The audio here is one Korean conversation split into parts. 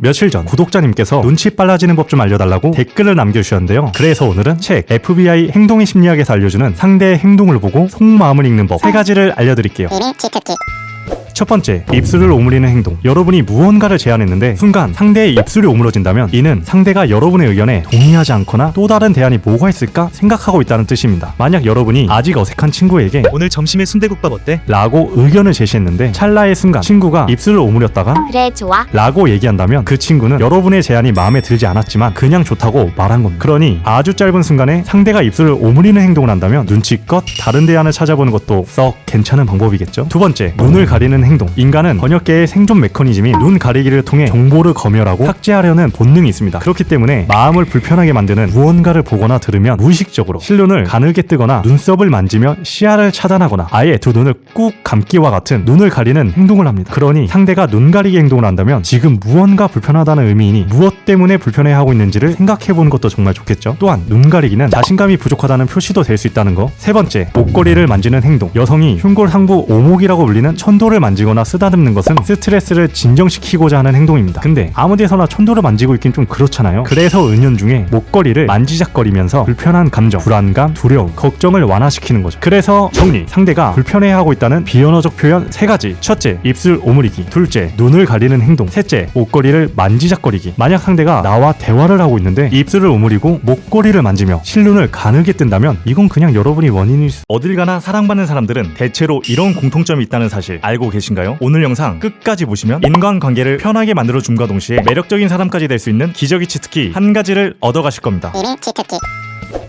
며칠 전 구독자님께서 눈치 빨라지는 법 좀 알려달라고 댓글을 남겨주셨는데요. 그래서 오늘은 책 FBI 행동의 심리학에서 알려주는 상대의 행동을 보고 속마음을 읽는 법 3가지를 알려드릴게요. 첫 번째, 입술을 오므리는 행동. 여러분이 무언가를 제안했는데 순간 상대의 입술이 오므러진다면 이는 상대가 여러분의 의견에 동의하지 않거나 또 다른 대안이 뭐가 있을까 생각하고 있다는 뜻입니다. 만약 여러분이 아직 어색한 친구에게 오늘 점심에 순대국밥 어때? 라고 의견을 제시했는데 찰나의 순간 친구가 입술을 오므렸다가 그래 좋아. 라고 얘기한다면 그 친구는 여러분의 제안이 마음에 들지 않았지만 그냥 좋다고 말한 겁니다. 그러니 아주 짧은 순간에 상대가 입술을 오므리는 행동을 한다면 눈치껏 다른 대안을 찾아보는 것도 썩 괜찮은 방법이겠죠. 두 번째, 눈을 가리는 행동. 인간은 번역계의 생존 메커니즘인 눈 가리기를 통해 정보를 검열하고 삭제하려는 본능이 있습니다. 그렇기 때문에 마음을 불편하게 만드는 무언가를 보거나 들으면 무의식적으로 실눈을 가늘게 뜨거나 눈썹을 만지며 시야를 차단하거나 아예 두 눈을 꾹 감기와 같은 눈을 가리는 행동을 합니다. 그러니 상대가 눈 가리기 행동을 한다면 지금 무언가 불편하다는 의미이니 무엇 때문에 불편해하고 있는지를 생각해보는 것도 정말 좋겠죠. 또한 눈 가리기는 자신감이 부족하다는 표시도 될 수 있다는 거. 세 번째, 목걸이를 만지는 행동. 여성이 흉골 상부 오목이라고 불리는 천도를 만지거나 쓰다듬는 것은 스트레스를 진정시키고자 하는 행동입니다. 근데 아무데서나 천도를 만지고 있긴 좀 그렇잖아요. 그래서 은연중에 목걸이를 만지작거리면서 불편한 감정, 불안감, 두려움, 걱정을 완화시키는 거죠. 그래서 정리, 상대가 불편해하고 있다는 비언어적 표현 3가지. 첫째, 입술 오므리기. 둘째, 눈을 가리는 행동. 셋째, 목걸이를 만지작거리기. 만약 상대가 나와 대화를 하고 있는데 입술을 오므리고 목걸이를 만지며 실눈을 가늘게 뜬다면 이건 그냥 여러분이 원인일 수... 어딜 가나 사랑받는 사람들은 대체로 이런 공통점이 있다는 사실 알고 계신가요? 오늘 영상 끝까지 보시면 인간관계를 편하게 만들어줌과 동시에 매력적인 사람까지 될 수 있는 기저귀 치트키 1가지를 얻어가실 겁니다.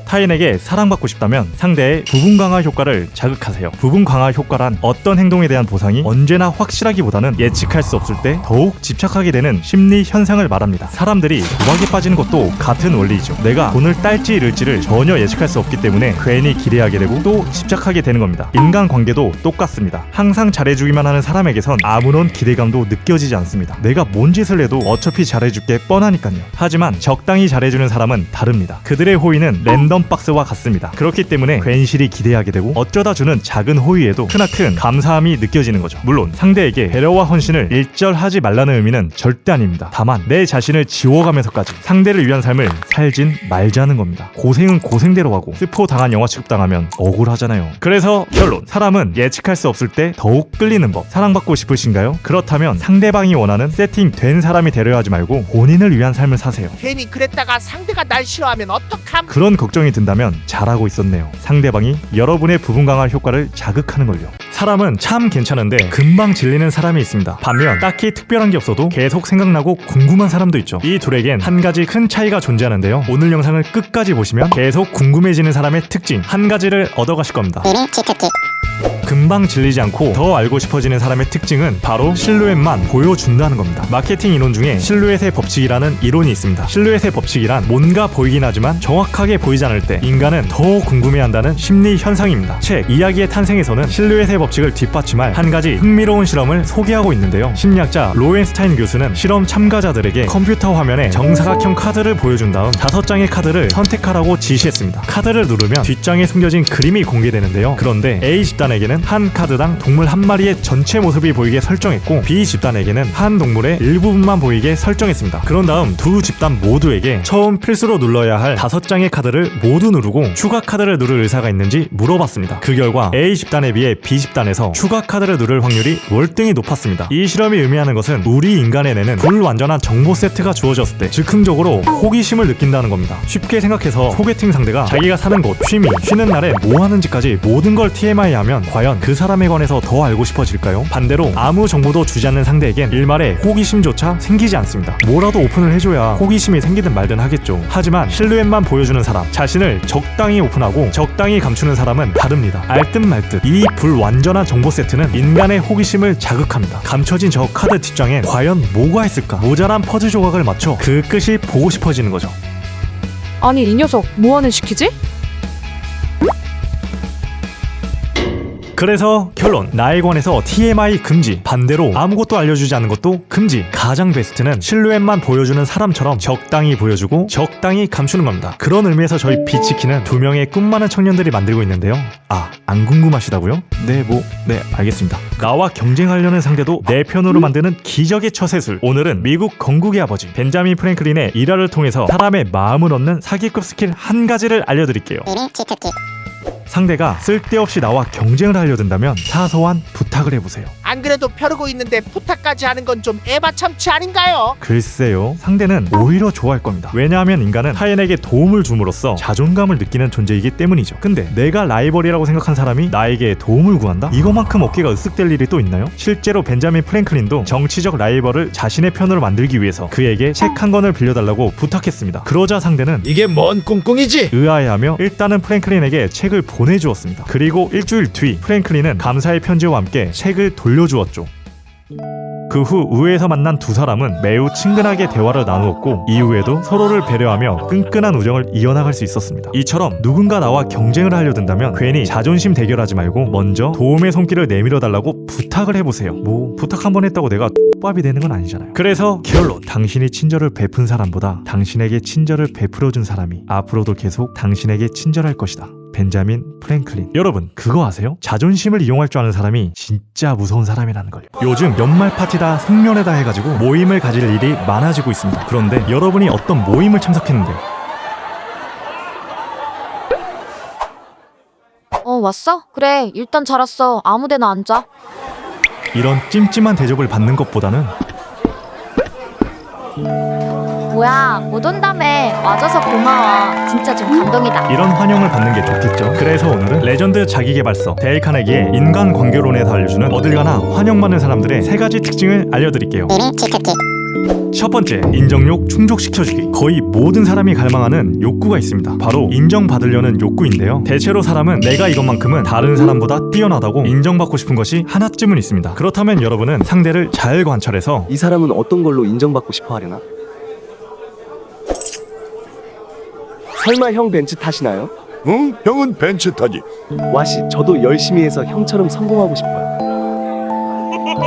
타인에게 사랑받고 싶다면 상대의 부분 강화 효과를 자극하세요. 부분 강화 효과란 어떤 행동에 대한 보상이 언제나 확실하기보다는 예측할 수 없을 때 더욱 집착하게 되는 심리 현상을 말합니다. 사람들이 도박에 빠지는 것도 같은 원리이죠. 내가 돈을 딸지 잃을지를 전혀 예측할 수 없기 때문에 괜히 기대하게 되고 또 집착하게 되는 겁니다. 인간관계도 똑같습니다. 항상 잘해주기만 하는 사람에게선 아무런 기대감도 느껴지지 않습니다. 내가 뭔 짓을 해도 어차피 잘해줄게 뻔하니까요. 하지만 적당히 잘해주는 사람은 다릅니다. 그들의 호의는 랜덤 박스와 같습니다. 그렇기 때문에 괜시리 기대하게 되고 어쩌다 주는 작은 호의에도 크나큰 감사함이 느껴지는 거죠. 물론 상대에게 배려와 헌신을 일절하지 말라는 의미는 절대 아닙니다. 다만 내 자신을 지워가면서까지 상대를 위한 삶을 살진 말자는 겁니다. 고생은 고생대로 하고 스포 당한 영화 취급당하면 억울하잖아요. 그래서 결론, 사람은 예측할 수 없을 때 더욱 끌리는 법. 사랑받고 싶으신가요? 그렇다면 상대방이 원하는 세팅된 사람이 되려 하지 말고 본인을 위한 삶을 사세요. 괜히 그랬다가 상대가 날 싫어하면 어떡함? 그런 걱정이 든다면 잘하고 있었네요. 상대방이 여러분의 부분 강화 효과를 자극하는 걸요. 사람은 참 괜찮은데 금방 질리는 사람이 있습니다. 반면 딱히 특별한 게 없어도 계속 생각나고 궁금한 사람도 있죠. 이 둘에겐 한 가지 큰 차이가 존재하는데요. 오늘 영상을 끝까지 보시면 계속 궁금해지는 사람의 특징 1가지를 얻어가실 겁니다. 금방 질리지 않고 더 알고 싶어지는 사람의 특징은 바로 실루엣만 보여준다는 겁니다. 마케팅 이론 중에 실루엣의 법칙이라는 이론이 있습니다. 실루엣의 법칙이란 뭔가 보이긴 하지만 정확하게 보이지 않을 때 인간은 더 궁금해한다는 심리 현상입니다. 책 이야기의 탄생에서는 실루엣의 법칙을 뒷받침할 한 가지 흥미로운 실험을 소개하고 있는데요. 심리학자 로웬스타인 교수는 실험 참가자들에게 컴퓨터 화면에 정사각형 카드를 보여준 다음 5장의 카드를 선택하라고 지시했습니다. 카드를 누르면 뒷장에 숨겨진 그림이 공개되는데요. 그런데 A 집단에게는 한 카드당 동물 한 마리의 전체 모습이 보이게 설정했고 B 집단에게는 한 동물의 일부분만 보이게 설정했습니다. 그런 다음 두 집단 모두에게 처음 필수로 눌러야 할 5장의 카드를 모두 누르고 추가 카드를 누를 의사가 있는지 물어봤습니다. 그 결과 A 집단에 비해 B 집단에서 추가 카드를 누를 확률이 월등히 높았습니다. 이 실험이 의미하는 것은 우리 인간의 뇌는 불완전한 정보 세트가 주어졌을 때 즉흥적으로 호기심을 느낀다는 겁니다. 쉽게 생각해서 소개팅 상대가 자기가 사는 곳, 취미, 쉬는 날에 뭐 하는지까지 모든 걸 TMI 하면 과연 그 사람에 관해서 더 알고 싶어질까요? 반대로 아무 정보도 주지 않는 상대에겐 일말의 호기심조차 생기지 않습니다. 뭐라도 오픈을 해줘야 호기심이 생기든 말든 하겠죠. 하지만 실루엣만 보여주는 사람, 자신을 적당히 오픈하고 적당히 감추는 사람은 다릅니다. 알듯 말듯 이 불완전한 정보 세트는 인간의 호기심을 자극합니다. 감춰진 저 카드 뒷장엔 과연 뭐가 있을까? 모자란 퍼즐 조각을 맞춰 그 끝이 보고 싶어지는 거죠. 아니 이 녀석 뭐하는 시키지? 그래서 결론, 나에 관해서 TMI 금지, 반대로 아무것도 알려주지 않는 것도 금지. 가장 베스트는 실루엣만 보여주는 사람처럼 적당히 보여주고 적당히 감추는 겁니다. 그런 의미에서 저희 비치키는 2명의 꿈 많은 청년들이 만들고 있는데요. 안 궁금하시다고요? 네 알겠습니다. 나와 경쟁하려는 상대도 내 편으로 만드는 기적의 처세술. 오늘은 미국 건국의 아버지 벤자민 프랭클린의 일화를 통해서 사람의 마음을 얻는 사기급 스킬 한 가지를 알려드릴게요. 상대가 쓸데없이 나와 경쟁을 하려 든다면 사소한 부탁을 해보세요. 안 그래도 벼르고 있는데 부탁까지 하는 건 좀 에바 참치 아닌가요? 글쎄요, 상대는 오히려 좋아할 겁니다. 왜냐하면 인간은 타인에게 도움을 줌으로써 자존감을 느끼는 존재이기 때문이죠. 근데 내가 라이벌이라고 생각한 사람이 나에게 도움을 구한다? 이거만큼 어깨가 으쓱될 일이 또 있나요? 실제로 벤자민 프랭클린도 정치적 라이벌을 자신의 편으로 만들기 위해서 그에게 책 한 권을 빌려달라고 부탁했습니다. 그러자 상대는 이게 뭔 꿍꿍이지? 의아해하며 일단은 프랭클린에게 책을 보내주었습니다. 그리고 일주일 뒤 프랭클린은 감사의 편지와 함께 책을 돌려주었죠. 그 후 의회에서 만난 두 사람은 매우 친근하게 대화를 나누었고 이후에도 서로를 배려하며 끈끈한 우정을 이어나갈 수 있었습니다. 이처럼 누군가 나와 경쟁을 하려 든다면 괜히 자존심 대결하지 말고 먼저 도움의 손길을 내밀어 달라고 부탁을 해보세요. 뭐 부탁 한 번 했다고 내가 X밥이 되는 건 아니잖아요. 그래서 결론, 당신이 친절을 베푼 사람보다 당신에게 친절을 베풀어준 사람이 앞으로도 계속 당신에게 친절할 것이다. 벤자민 프랭클린. 여러분 그거 아세요? 자존심을 이용할 줄 아는 사람이 진짜 무서운 사람이라는 걸요. 요즘 연말 파티다 송년회다 해가지고 모임을 가질 일이 많아지고 있습니다. 그런데 여러분이 어떤 모임을 참석했는데요? 왔어? 그래, 일단 잘 왔어. 아무데나 앉아. 이런 찜찜한 대접을 받는 것보다는 뭐야, 못 온다며. 와줘서 고마워. 진짜 좀 감동이다. 이런 환영을 받는 게 좋겠죠. 그래서 오늘은 레전드 자기계발서 데일 카네기의 인간관계론에서 알려주는 어딜 가나 환영받는 사람들의 3가지 특징을 알려드릴게요. 첫 번째, 인정욕 충족시켜주기. 거의 모든 사람이 갈망하는 욕구가 있습니다. 바로 인정받으려는 욕구인데요. 대체로 사람은 내가 이것만큼은 다른 사람보다 뛰어나다고 인정받고 싶은 것이 하나쯤은 있습니다. 그렇다면 여러분은 상대를 잘 관찰해서 이 사람은 어떤 걸로 인정받고 싶어 하려나? 설마 형 벤츠 타시나요? 응? 형은 벤츠 타지. 와씨, 저도 열심히 해서 형처럼 성공하고 싶어요.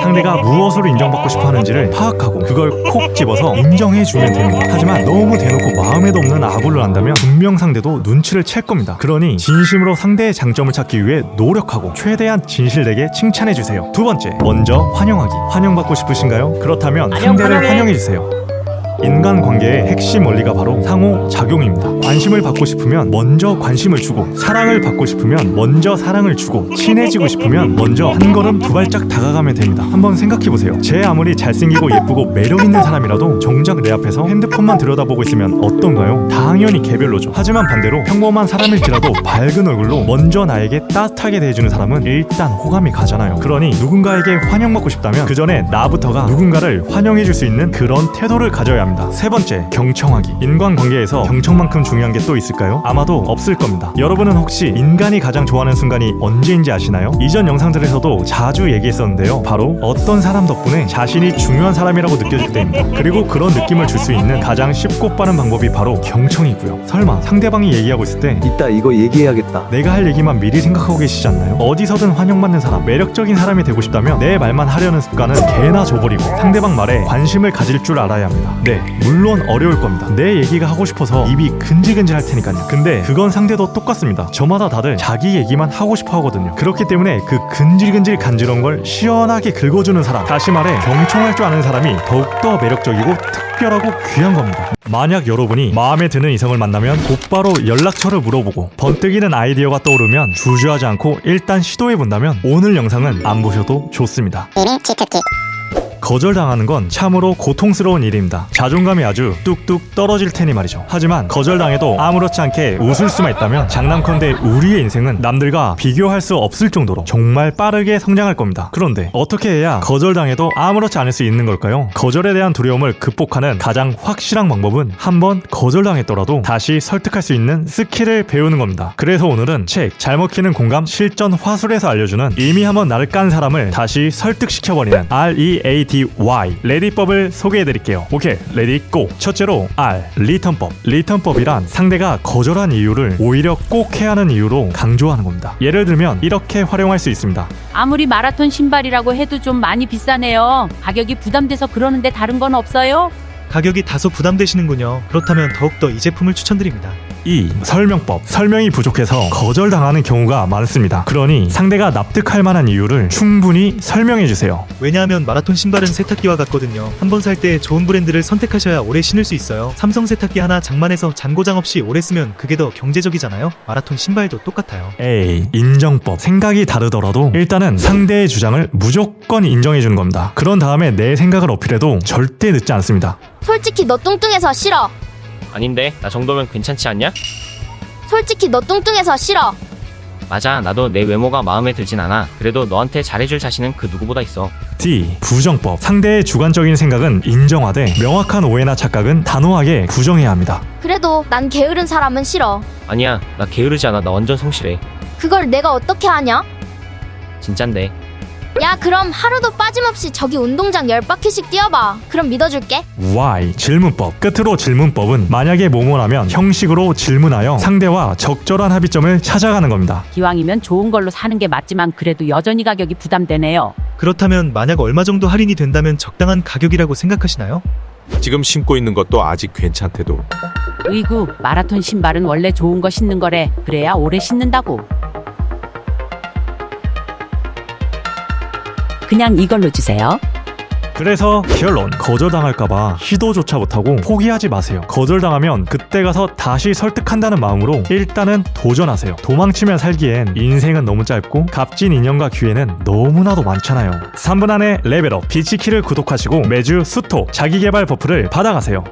상대가 무엇으로 인정받고 싶어 하는지를 파악하고 그걸 콕 집어서 인정해주면 됩니다. 하지만 너무 대놓고 마음에도 없는 아부를 한다면 분명 상대도 눈치를 챌 겁니다. 그러니 진심으로 상대의 장점을 찾기 위해 노력하고 최대한 진실되게 칭찬해주세요. 두 번째, 먼저 환영하기. 환영받고 싶으신가요? 그렇다면 상대를 환영해주세요. 인간관계의 핵심 원리가 바로 상호작용입니다. 관심을 받고 싶으면 먼저 관심을 주고, 사랑을 받고 싶으면 먼저 사랑을 주고, 친해지고 싶으면 먼저 한 걸음 두 발짝 다가가면 됩니다. 한번 생각해보세요. 제 아무리 잘생기고 예쁘고 매력있는 사람이라도 정작 내 앞에서 핸드폰만 들여다보고 있으면 어떤가요? 당연히 개별로죠. 하지만 반대로 평범한 사람일지라도 밝은 얼굴로 먼저 나에게 따뜻하게 대해주는 사람은 일단 호감이 가잖아요. 그러니 누군가에게 환영받고 싶다면 그 전에 나부터가 누군가를 환영해줄 수 있는 그런 태도를 가져야 합니다. 세 번째, 경청하기. 인간관계에서 경청만큼 중요한 게 또 있을까요? 아마도 없을 겁니다. 여러분은 혹시 인간이 가장 좋아하는 순간이 언제인지 아시나요? 이전 영상들에서도 자주 얘기했었는데요. 바로 어떤 사람 덕분에 자신이 중요한 사람이라고 느껴질 때입니다. 그리고 그런 느낌을 줄 수 있는 가장 쉽고 빠른 방법이 바로 경청이고요. 설마 상대방이 얘기하고 있을 때 이따 이거 얘기해야겠다. 내가 할 얘기만 미리 생각하고 계시지 않나요? 어디서든 환영받는 사람, 매력적인 사람이 되고 싶다면 내 말만 하려는 습관은 개나 줘버리고 상대방 말에 관심을 가질 줄 알아야 합니다. 네, 물론 어려울 겁니다. 내 얘기가 하고 싶어서 입이 근질근질 할 테니까요. 근데 그건 상대도 똑같습니다. 저마다 다들 자기 얘기만 하고 싶어 하거든요. 그렇기 때문에 그 근질근질 간지러운 걸 시원하게 긁어주는 사람, 다시 말해 경청할 줄 아는 사람이 더욱더 매력적이고 특별하고 귀한 겁니다. 만약 여러분이 마음에 드는 이성을 만나면 곧바로 연락처를 물어보고 번뜩이는 아이디어가 떠오르면 주저하지 않고 일단 시도해본다면 오늘 영상은 안 보셔도 좋습니다. 거절당하는 건 참으로 고통스러운 일입니다. 자존감이 아주 뚝뚝 떨어질 테니 말이죠. 하지만 거절당해도 아무렇지 않게 웃을 수만 있다면 장난컨대 우리의 인생은 남들과 비교할 수 없을 정도로 정말 빠르게 성장할 겁니다. 그런데 어떻게 해야 거절당해도 아무렇지 않을 수 있는 걸까요? 거절에 대한 두려움을 극복하는 가장 확실한 방법은 한번 거절당했더라도 다시 설득할 수 있는 스킬을 배우는 겁니다. 그래서 오늘은 책 잘 먹히는 공감 실전 화술에서 알려주는 이미 한번 나를 깐 사람을 다시 설득시켜버리는 REAT 세탁기 Y 레디법을 소개해드릴게요. 오케이, 레디 고. 첫째로 R 리턴법. 리턴법이란 상대가 거절한 이유를 오히려 꼭 해야 하는 이유로 강조하는 겁니다. 예를 들면 이렇게 활용할 수 있습니다. 아무리 마라톤 신발이라고 해도 좀 많이 비싸네요. 가격이 부담돼서 그러는데 다른 건 없어요? 가격이 다소 부담되시는군요. 그렇다면 더욱더 이 제품을 추천드립니다. 2. 설명법. 설명이 부족해서 거절당하는 경우가 많습니다. 그러니 상대가 납득할 만한 이유를 충분히 설명해주세요. 왜냐하면 마라톤 신발은 세탁기와 같거든요. 한 번 살 때 좋은 브랜드를 선택하셔야 오래 신을 수 있어요. 삼성 세탁기 하나 장만해서 잔고장 없이 오래 쓰면 그게 더 경제적이잖아요. 마라톤 신발도 똑같아요. A. 인정법. 생각이 다르더라도 일단은 상대의 주장을 무조건 인정해주는 겁니다. 그런 다음에 내 생각을 어필해도 절대 늦지 않습니다. 솔직히 너 뚱뚱해서 싫어. 아닌데 나 정도면 괜찮지 않냐? 솔직히 너 뚱뚱해서 싫어. 맞아, 나도 내 외모가 마음에 들진 않아. 그래도 너한테 잘해줄 자신은 그 누구보다 있어. D. 부정법. 상대의 주관적인 생각은 인정하되 명확한 오해나 착각은 단호하게 부정해야 합니다. 그래도 난 게으른 사람은 싫어. 아니야, 나 게으르지 않아. 나 완전 성실해. 그걸 내가 어떻게 하냐? 진짠데. 야, 그럼 하루도 빠짐없이 저기 운동장 10바퀴씩 뛰어봐. 그럼 믿어줄게. Y. 질문법. 끝으로 질문법은 만약에 뭐뭐라면 형식으로 질문하여 상대와 적절한 합의점을 찾아가는 겁니다. 기왕이면 좋은 걸로 사는 게 맞지만 그래도 여전히 가격이 부담되네요. 그렇다면 만약 얼마 정도 할인이 된다면 적당한 가격이라고 생각하시나요? 지금 신고 있는 것도 아직 괜찮대도. 으이구, 마라톤 신발은 원래 좋은 거 신는 거래. 그래야 오래 신는다고. 그냥 이걸로 주세요. 그래서 결론, 거절당할까봐 시도조차 못하고 포기하지 마세요. 거절당하면 그때 가서 다시 설득한다는 마음으로 일단은 도전하세요. 도망치며 살기엔 인생은 너무 짧고 값진 인연과 기회는 너무나도 많잖아요. 3분 안에 레벨업 비치키를 구독하시고 매주 수토 자기개발 버프를 받아가세요.